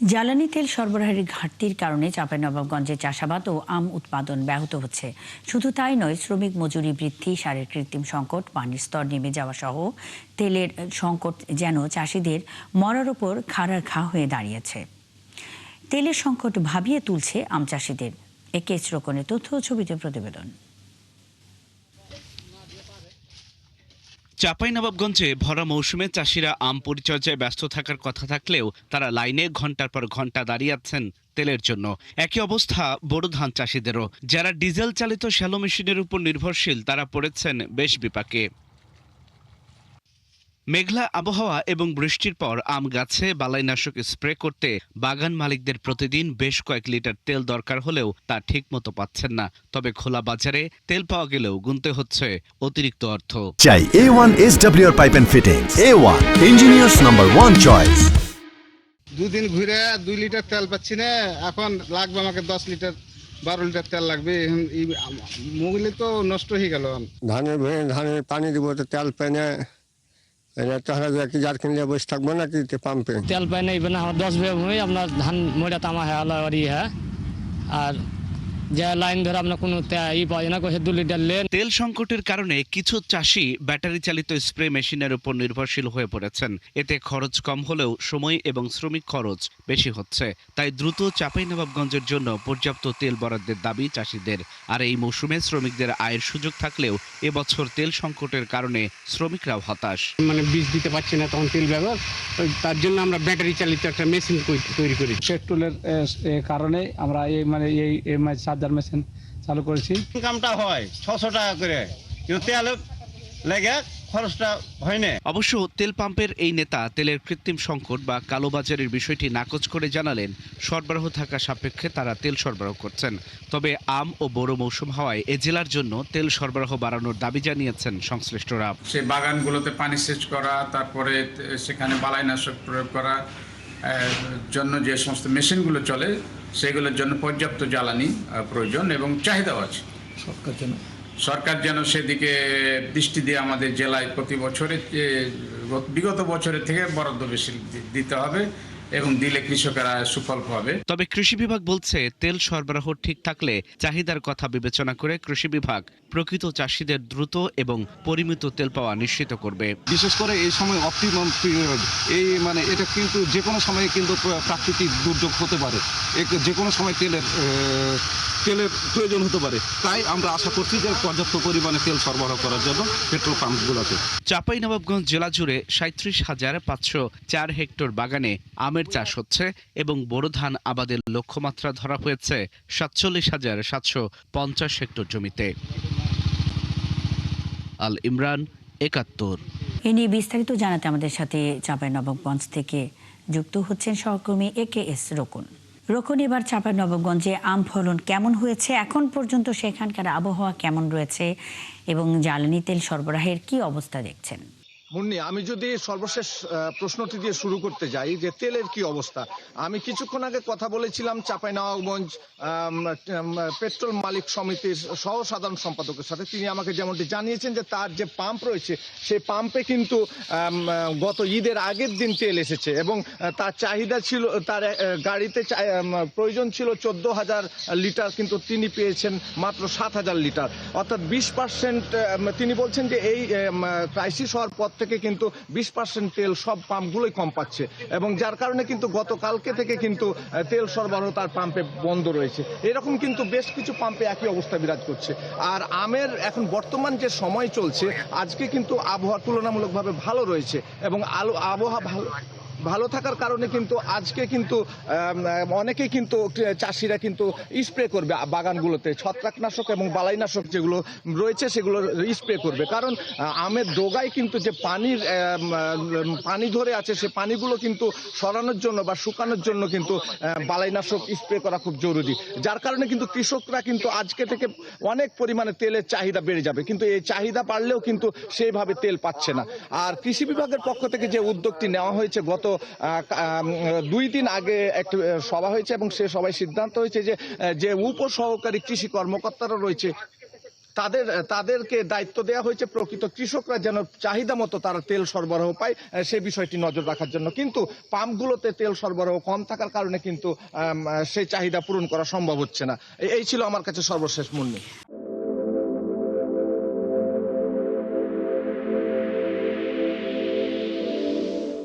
জ্বালানি তেল সরবরাহের ঘাটতির কারণে চাঁপাইনবাবগঞ্জে চাষাবাদ ও আম উৎপাদন ব্যাহত হচ্ছে। শুধু তাই নয়, শ্রমিক মজুরি বৃদ্ধি, সারের কৃত্রিম সংকট, পানির স্তর নেমে যাওয়া সহ তেলের সংকট যেন চাষিদের মরার ওপর খাড়ার ঘা হয়ে দাঁড়িয়েছে। তেলের সংকট ভাবিয়ে তুলছে আম চাষিদের। একে রোকনের তথ্য ও ছবিতে প্রতিবেদন। চাঁপাইনবাবগঞ্জে ভরা মৌসুমে চাষিরা আম পরিচর্যায় ব্যস্ত থাকার কথা থাকলেও তারা লাইনে ঘন্টার পর ঘন্টা দাঁড়িয়ে আছেন তেলের জন্য। একই অবস্থা বোরো ধান চাষিদেরও। যারা ডিজেল চালিত শ্যালো মেশিনের উপর নির্ভরশীল তারা পড়েছেন বেশ বিপাকে। মেঘলা আবহাওয়া এবং বৃষ্টির পর আম গাছে বালাইনাশক স্প্রে করতে বাগান মালিকদের প্রতিদিন বেশ কয়েক লিটার তেল দরকার হলেও তা ঠিকমতো পাচ্ছেন না। তবে খোলা বাজারে তেল পাওয়া গেলেও গুনতে হচ্ছে অতিরিক্ত অর্থ। চাই A1 SWR pipe and fittings. A1 engineers number 1 choice. দুদিন ঘুরে 2 লিটার তেল পাচ্ছি না, এখন লাগবে আমাকে 10 লিটার 12 লিটার তেল লাগবে। মুগলি তো নষ্ট হয়ে গেল। ধানের পানি দিব তো তেল পেনে জার কিনলে বসে থাকবো না পাম্পে তেল পাই না আমার 10 বিঘা ভূমি আপনার ধান মরে তামা হ্যাঁ আর যে লাইন ধরে আপনার কোনো পাওয়া যায় না, 2 লিটার লেন। তেল সংকটের কারণে কিছু চাষি ব্যাটারি চালিত স্প্রে মেশিনের উপর নির্ভরশীল হয়ে পড়েছেন। এতে খরচ কম হলেও সময় এবং শ্রমিক খরচ বেশি হচ্ছে। তাই দ্রুত চাঁপাইনবাবগঞ্জের জন্য পর্যাপ্ত তেল বরাদ্দের দাবি চাষিদের। আর এই মৌসুমে শ্রমিকদের আয়ের সুযোগ থাকলেও এবছর তেল সংকটের কারণে শ্রমিকরাও হতাশ। বীজ দিতে পারছি না, তখন তেল ব্যবহার, তার জন্য আমরা ব্যাটারি চালিত একটা মেশিন তৈরি করি। পেট্রোলের কারণে আমরা এই মেশিন চালু করেছি। ইনকামটা হয় 600 টাকা করে, কিন্তু তেল লেগে খরচটা হয় না। অবশ্য তেল পাম্পের এই নেতা তেলের কৃত্রিম সংকট বা কালোবাজারের বিষয়টি নাকচ করে জানালেন, সরবরাহ থাকা সাপেক্ষে তারা তেল সরবরাহ করছেন। তবে আম ও বোরো মৌসুম হওয়ায় এ জেলার জন্য তেল সরবরাহ বাড়ানোর দাবি জানিয়েছেন সংশ্লিষ্টরা। সেই বাগানগুলোতে পানি সেচ করা, তারপরে সেখানে বালাইনাশক প্রয়োগ করা জন্য যে সমস্ত মেশিনগুলো চলে সেগুলোর জন্য পর্যাপ্ত জ্বালানি প্রয়োজন এবং চাহিদাও আছে। সরকার যেন সেদিকে দৃষ্টি দিয়ে আমাদের জেলায় প্রতি বছরে বিগত বছরের থেকে বরাদ্দ বেশি দিতে হবে এবং দিলে কৃষকেরা সুফল পাবে। তবে কৃষি বিভাগ বলছে, তেল সরবরাহ ঠিক থাকলে চাহিদার কথা বিবেচনা করে কৃষি বিভাগ প্রকৃত চাষিদের দ্রুত এবং পরিমিত তেল পাওয়া নিশ্চিত করবে। বিশেষ করে এই সময় অপটিমাম পিরিয়ড, এটা কিন্তু যে কোনো সময় কিন্তু প্রাকৃতিক দুর্যোগ হতে পারে, যে কোনো সময় তেলের প্রয়োজন হতে পারে। তাই আমরা আশা করছি যে পর্যাপ্ত পরিমাণে তেল সরবরাহ করার জন্য পেট্রোল পাম্পগুলোতে। চাঁপাইনবাবগঞ্জ জেলা জুড়ে 37,504 হেক্টর বাগানে আমের চাষ হচ্ছে এবং বোরো ধান আবাদের লক্ষ্যমাত্রা ধরা হয়েছে 47,750 হেক্টর জমিতে। আল ইমরান, 71। এ নিয়ে বিস্তারিত জানাতে আমাদের সাথে চাঁপাইনবাবগঞ্জ থেকে যুক্ত হচ্ছেন সহকর্মী AKS রোকন। রোকন, এবার চাঁপাইনবাবগঞ্জে আম ফলন কেমন হয়েছে, এখন পর্যন্ত সেখানকার আবহাওয়া কেমন রয়েছে এবং জ্বালানি তেল সরবরাহের কি অবস্থা দেখছেন? মুন্নি, আমি যদি সর্বশেষ প্রশ্নটি দিয়ে শুরু করতে যাই যে তেলের কি অবস্থা, আমি কিছুক্ষণ আগে কথা বলেছিলাম চাঁপাইনবাবগঞ্জ পেট্রোল মালিক সমিতির সহ সাধারণ সম্পাদকের সাথে। তিনি আমাকে যেমনটি জানিয়েছেন যে তার যে পাম্প রয়েছে সেই পাম্পে কিন্তু গত ঈদের আগের দিন তেল এসেছে এবং তার চাহিদা ছিল, তার গাড়িতে প্রয়োজন ছিল 14,000 লিটার, কিন্তু তিনি পেয়েছেন মাত্র 7,000 লিটার, অর্থাৎ 20%। তিনি বলছেন যে এই ক্রাইসিস হওয়ার পর থেকে কিন্তু 20% তেল সব পাম্পগুলোই কম পাচ্ছে এবং যার কারণে কিন্তু গতকালকে থেকে কিন্তু তেল সরবরাহ তার পাম্পে বন্ধ রয়েছে। এরকম কিন্তু বেশ কিছু পাম্পে একই অবস্থা বিরাজ করছে। আর আমের এখন বর্তমান যে সময় চলছে, আজকে কিন্তু আবহাওয়া তুলনামূলকভাবে ভালো রয়েছে এবং আবহাওয়া ভালো থাকার কারণে কিন্তু আজকে কিন্তু অনেকেই কিন্তু চাষিরা কিন্তু স্প্রে করবে বাগানগুলোতে, ছত্রাকনাশক এবং বালাইনাশক যেগুলো রয়েছে সেগুলো স্প্রে করবে। কারণ আমের ডোগায় কিন্তু যে পানি ধরে আছে সে পানিগুলো কিন্তু সরানোর জন্য বা শুকানোর জন্য কিন্তু বালাইনাশক স্প্রে করা খুব জরুরি। যার কারণে কিন্তু কৃষকরা কিন্তু আজকে থেকে অনেক পরিমাণে তেলের চাহিদা বেড়ে যাবে, কিন্তু এই চাহিদা বাড়লেও কিন্তু সেইভাবে তেল পাচ্ছে না। আর কৃষি বিভাগের পক্ষ থেকে যে উদ্যোগটি নেওয়া হয়েছে, গত 2 দিন আগে একটা সভা হয়েছে এবং সে সভায় সিদ্ধান্ত হয়েছে যে উপসহকারী কৃষি কর্মকর্তারা রয়েছে তাদেরকে দায়িত্ব দেওয়া হয়েছে প্রকৃত কৃষকরা যেন চাহিদা মতো তারা তেল সরবরাহ পায় সেই বিষয়টি নজর রাখার জন্য। কিন্তু পাম্পগুলোতে তেল সরবরাহ কম থাকার কারণে কিন্তু সেই চাহিদা পূরণ করা সম্ভব হচ্ছে না। এই ছিল আমার কাছে সর্বশেষ মুন্নি।